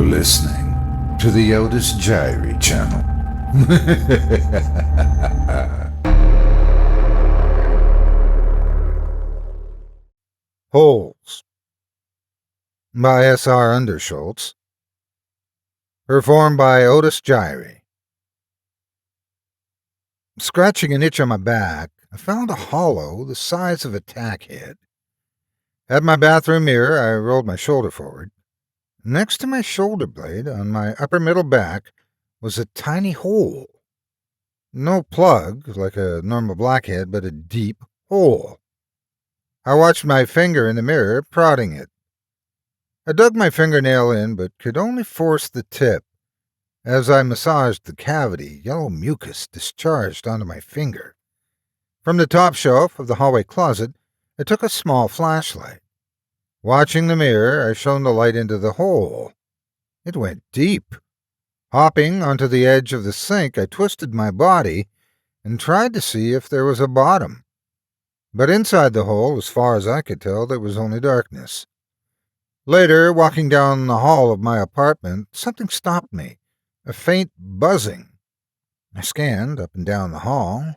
You're listening to the Otis Jiry channel. Holes by S.R. Underschultz. Performed by Otis Jiry. Scratching an itch on my back, I found a hollow the size of a tack head. At my bathroom mirror, I rolled my shoulder forward. Next to my shoulder blade, on my upper middle back, was a tiny hole. No plug, like a normal blackhead, but a deep hole. I watched my finger in the mirror, prodding it. I dug my fingernail in, but could only force the tip. As I massaged the cavity, yellow mucus discharged onto my finger. From the top shelf of the hallway closet, I took a small flashlight. Watching the mirror, I shone the light into the hole. It went deep. Hopping onto the edge of the sink, I twisted my body and tried to see if there was a bottom. But inside the hole, as far as I could tell, there was only darkness. Later, walking down the hall of my apartment, something stopped me, a faint buzzing. I scanned up and down the hall.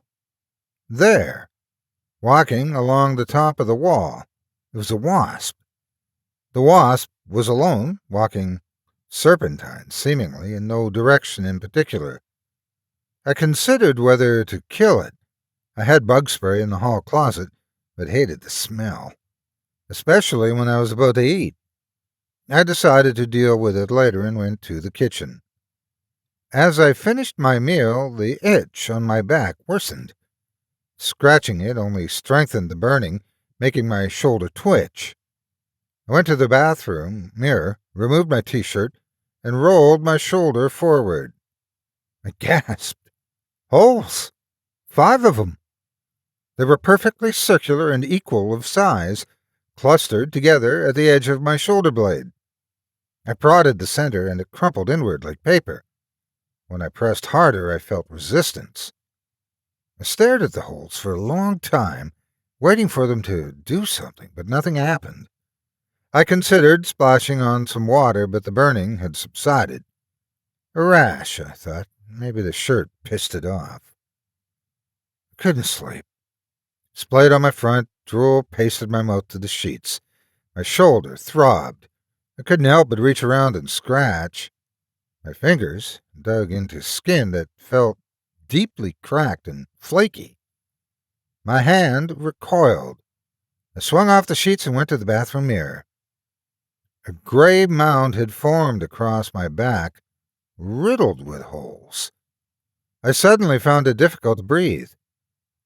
There, walking along the top of the wall, it was a wasp. The wasp was alone, walking serpentine, seemingly in no direction in particular. I considered whether to kill it. I had bug spray in the hall closet, but hated the smell, especially when I was about to eat. I decided to deal with it later and went to the kitchen. As I finished my meal, the itch on my back worsened. Scratching it only strengthened the burning, making my shoulder twitch. I went to the bathroom mirror, removed my t-shirt, and rolled my shoulder forward. I gasped. Holes! 5 of them! They were perfectly circular and equal of size, clustered together at the edge of my shoulder blade. I prodded the center, and it crumpled inward like paper. When I pressed harder, I felt resistance. I stared at the holes for a long time, waiting for them to do something, but nothing happened. I considered splashing on some water, but the burning had subsided. A rash, I thought. Maybe the shirt pissed it off. I couldn't sleep. Splayed on my front, drool pasted my mouth to the sheets. My shoulder throbbed. I couldn't help but reach around and scratch. My fingers dug into skin that felt deeply cracked and flaky. My hand recoiled. I swung off the sheets and went to the bathroom mirror. A gray mound had formed across my back, riddled with holes. I suddenly found it difficult to breathe.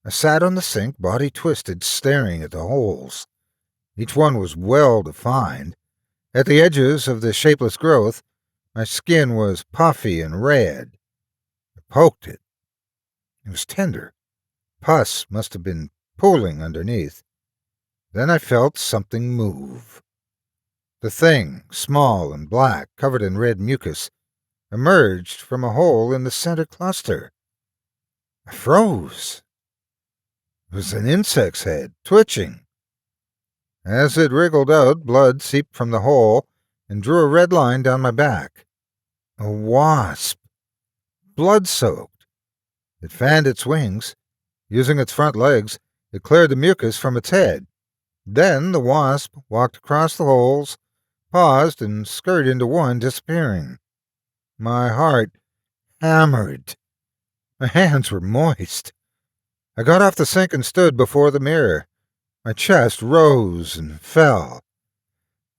I sat on the sink, body twisted, staring at the holes. Each one was well defined. At the edges of the shapeless growth, my skin was puffy and red. I poked it. It was tender. Pus must have been pooling underneath. Then I felt something move. The thing, small and black, covered in red mucus, emerged from a hole in the center cluster. I froze. It was an insect's head, twitching. As it wriggled out, blood seeped from the hole and drew a red line down my back. A wasp. Blood-soaked. It fanned its wings. Using its front legs, it cleared the mucus from its head. Then the wasp walked across the holes, paused, and scurried into one, disappearing. My heart hammered. My hands were moist. I got off the sink and stood before the mirror. My chest rose and fell.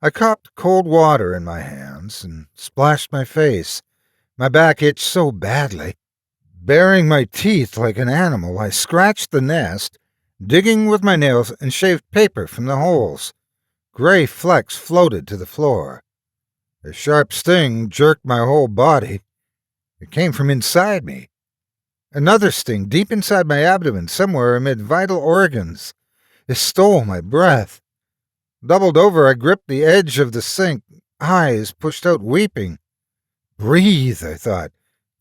I cupped cold water in my hands and splashed my face. My back itched so badly. Baring my teeth like an animal, I scratched the nest, digging with my nails, and shaved paper from the holes. Gray flecks floated to the floor. A sharp sting jerked my whole body. It came from inside me. Another sting deep inside my abdomen, somewhere amid vital organs. It stole my breath. Doubled over, I gripped the edge of the sink, eyes pushed out weeping. Breathe, I thought.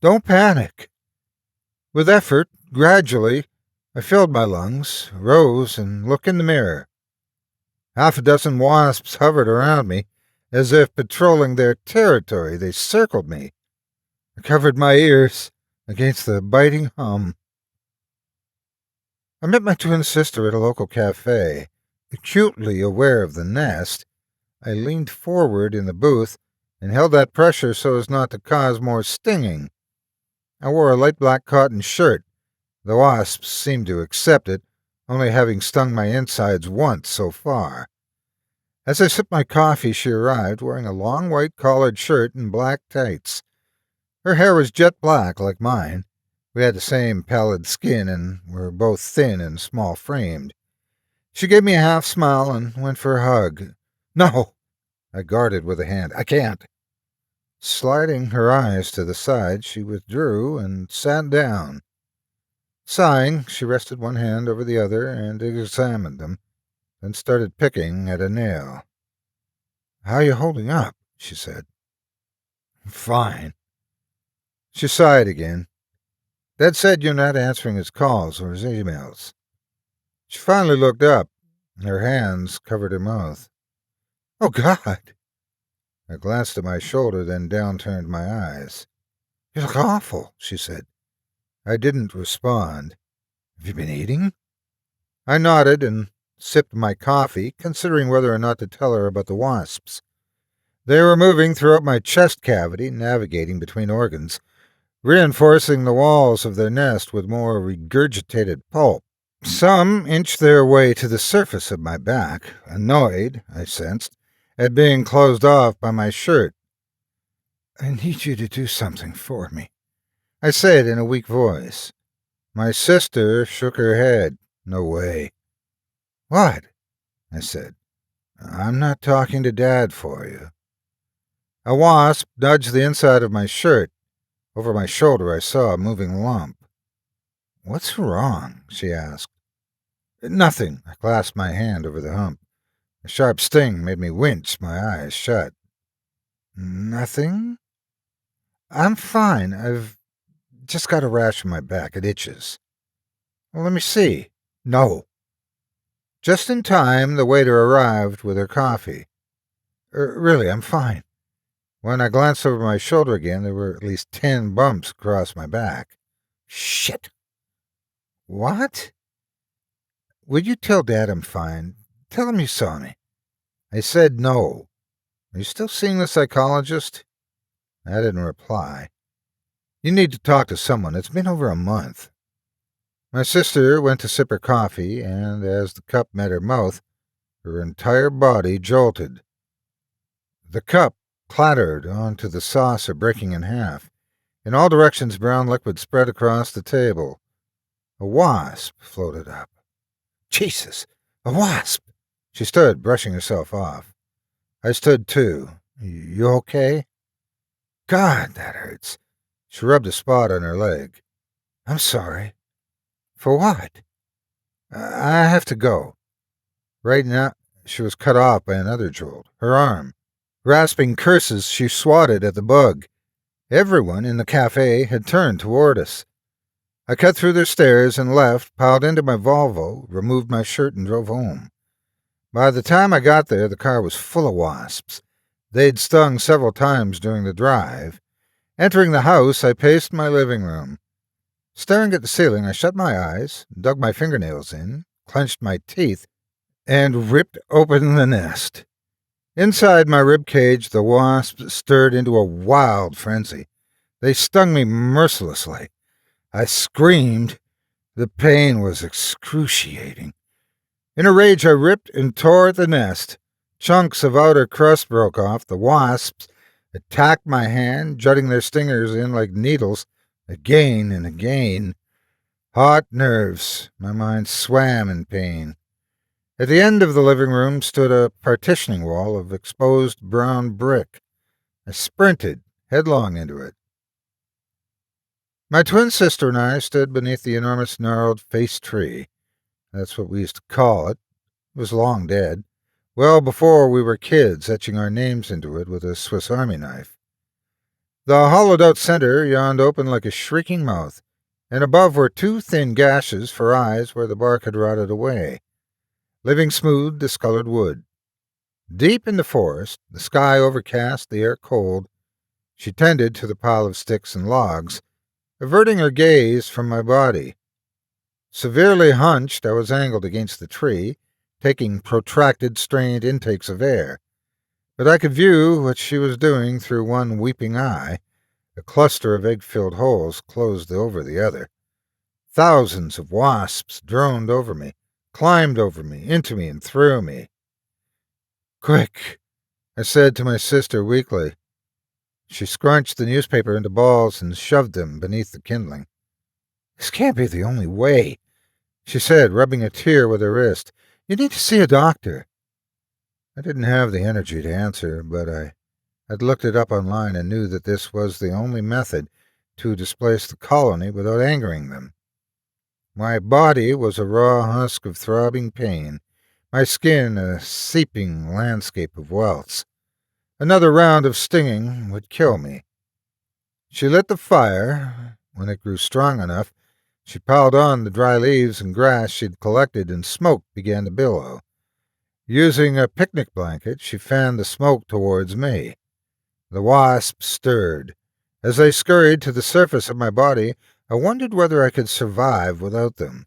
Don't panic. With effort, gradually, I filled my lungs, rose, and looked in the mirror. 6 wasps hovered around me. As if patrolling their territory, they circled me. I covered my ears against the biting hum. I met my twin sister at a local cafe. Acutely aware of the nest, I leaned forward in the booth and held that pressure so as not to cause more stinging. I wore a light black cotton shirt. The wasps seemed to accept it, only having stung my insides once so far. As I sipped my coffee, she arrived, wearing a long white collared shirt and black tights. Her hair was jet black like mine. We had the same pallid skin and were both thin and small-framed. She gave me a half smile and went for a hug. "No," I guarded with a hand. "I can't." Sliding her eyes to the side, she withdrew and sat down. Sighing, she rested one hand over the other and examined them, then started picking at a nail. "How are you holding up?" she said. "Fine." She sighed again. "Dad said you're not answering his calls or his emails." She finally looked up. Her hands covered her mouth. "Oh, God!" I glanced at my shoulder, then downturned my eyes. "You look awful," she said. I didn't respond. "Have you been eating?" I nodded and sipped my coffee, considering whether or not to tell her about the wasps. They were moving throughout my chest cavity, navigating between organs, reinforcing the walls of their nest with more regurgitated pulp. Some inched their way to the surface of my back, annoyed, I sensed, at being closed off by my shirt. "I need you to do something for me," I said in a weak voice. My sister shook her head. "No way." "What?" I said. "I'm not talking to Dad for you." A wasp nudged the inside of my shirt. Over my shoulder I saw a moving lump. "What's wrong?" she asked. "Nothing." I clasped my hand over the hump. A sharp sting made me wince, my eyes shut. "Nothing? I'm fine. I've just got a rash on my back. It itches." "Well, let me see." "No." Just in time, the waiter arrived with her coffee. Really, I'm fine." When I glanced over my shoulder again, there were at least 10 bumps across my back. "Shit." "What?" "Would you tell Dad I'm fine? Tell him you saw me." I said no. "Are you still seeing the psychologist?" I didn't reply. "You need to talk to someone. It's been over a month." My sister went to sip her coffee, and as the cup met her mouth, her entire body jolted. The cup clattered onto the saucer, breaking in half. In all directions, brown liquid spread across the table. A wasp floated up. "Jesus! A wasp!" She stood, brushing herself off. I stood too. "You okay?" "God, that hurts." She rubbed a spot on her leg. "I'm sorry." "For what?" "I have to go." Right now, she was cut off by another jolt. Her arm. Grasping curses, she swatted at the bug. Everyone in the cafe had turned toward us. I cut through their stairs and left, piled into my Volvo, removed my shirt, and drove home. By the time I got there, the car was full of wasps. They'd stung several times during the drive. Entering the house, I paced my living room. Staring at the ceiling, I shut my eyes, dug my fingernails in, clenched my teeth, and ripped open the nest. Inside my rib cage, the wasps stirred into a wild frenzy. They stung me mercilessly. I screamed. The pain was excruciating. In a rage, I ripped and tore at the nest. Chunks of outer crust broke off. The wasps attacked my hand, jutting their stingers in like needles, again and again. Hot nerves. My mind swam in pain. At the end of the living room stood a partitioning wall of exposed brown brick. I sprinted headlong into it. My twin sister and I stood beneath the enormous gnarled face tree. That's what we used to call it. It was long dead, well before we were kids, etching our names into it with a Swiss Army knife. The hollowed-out center yawned open like a shrieking mouth, and above were 2 thin gashes for eyes where the bark had rotted away. Living smooth, discolored wood. Deep in the forest, the sky overcast, the air cold, she tended to the pile of sticks and logs, averting her gaze from my body. Severely hunched, I was angled against the tree, taking protracted, strained intakes of air. But I could view what she was doing through one weeping eye. A cluster of egg-filled holes closed over the other. Thousands of wasps droned over me, climbed over me, into me, and through me. "Quick," I said to my sister weakly. She scrunched the newspaper into balls and shoved them beneath the kindling. "This can't be the only way," she said, rubbing a tear with her wrist. "You need to see a doctor." I didn't have the energy to answer, but I had looked it up online and knew that this was the only method to displace the colony without angering them. My body was a raw husk of throbbing pain, my skin a seeping landscape of welts. Another round of stinging would kill me. She lit the fire. When it grew strong enough, she piled on the dry leaves and grass she'd collected, and smoke began to billow. Using a picnic blanket, she fanned the smoke towards me. The wasps stirred. As they scurried to the surface of my body, I wondered whether I could survive without them.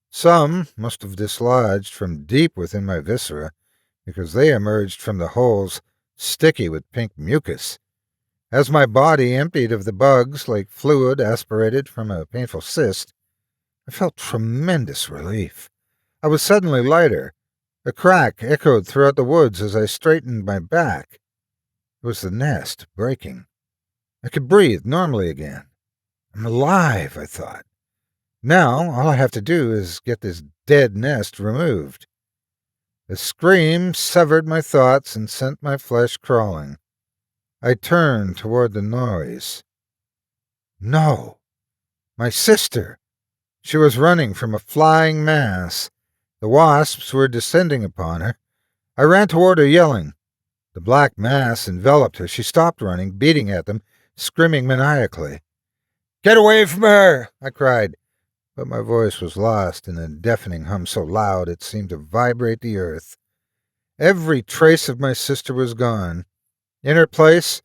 Some must have dislodged from deep within my viscera, because they emerged from the holes sticky with pink mucus. As my body emptied of the bugs like fluid aspirated from a painful cyst, I felt tremendous relief. I was suddenly lighter. A crack echoed throughout the woods as I straightened my back. It was the nest breaking. I could breathe normally again. I'm alive, I thought. Now all I have to do is get this dead nest removed. A scream severed my thoughts and sent my flesh crawling. I turned toward the noise. No! My sister! She was running from a flying mass. The wasps were descending upon her. I ran toward her, yelling. The black mass enveloped her. She stopped running, beating at them, screaming maniacally. "Get away from her!" I cried, but my voice was lost in a deafening hum so loud it seemed to vibrate the earth. Every trace of my sister was gone. In her place,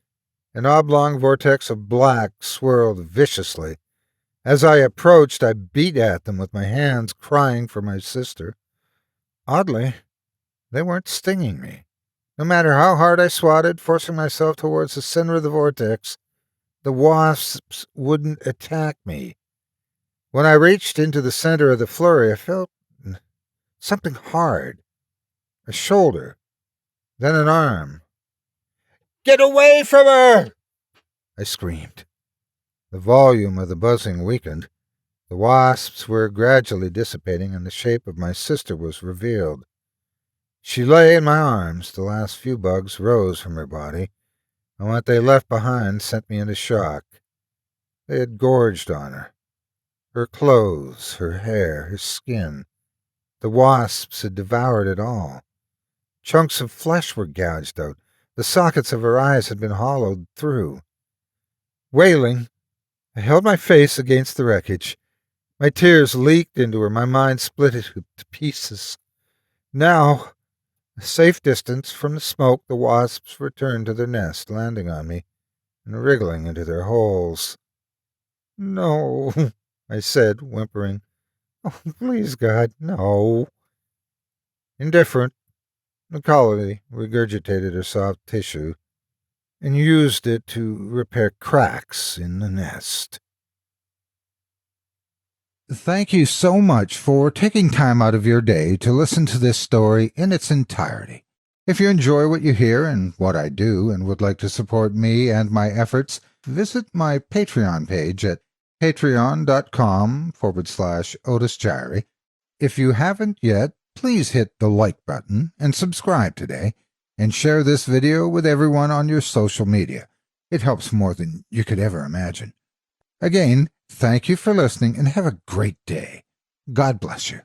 an oblong vortex of black swirled viciously. As I approached, I beat at them with my hands, crying for my sister. Oddly, they weren't stinging me. No matter how hard I swatted, forcing myself towards the center of the vortex, the wasps wouldn't attack me. When I reached into the center of the flurry, I felt something hard. A shoulder, then an arm. "Get away from her!" I screamed. The volume of the buzzing weakened. The wasps were gradually dissipating, and the shape of my sister was revealed. She lay in my arms. The last few bugs rose from her body, and what they left behind sent me into shock. They had gorged on her. Her clothes, her hair, her skin. The wasps had devoured it all. Chunks of flesh were gouged out. The sockets of her eyes had been hollowed through. Wailing, I held my face against the wreckage. My tears leaked into her, my mind split into pieces. Now, a safe distance from the smoke, the wasps returned to their nest, landing on me and wriggling into their holes. "No," I said, whimpering. "Oh, please, God, no." Indifferent, the colony regurgitated her soft tissue and used it to repair cracks in the nest. Thank you so much for taking time out of your day to listen to this story in its entirety. If you enjoy what you hear and what I do and would like to support me and my efforts, visit my Patreon page at patreon.com/Otis Jiry. If you haven't yet, please hit the like button and subscribe today, and share this video with everyone on your social media. It helps more than you could ever imagine. Again, thank you for listening and have a great day. God bless you.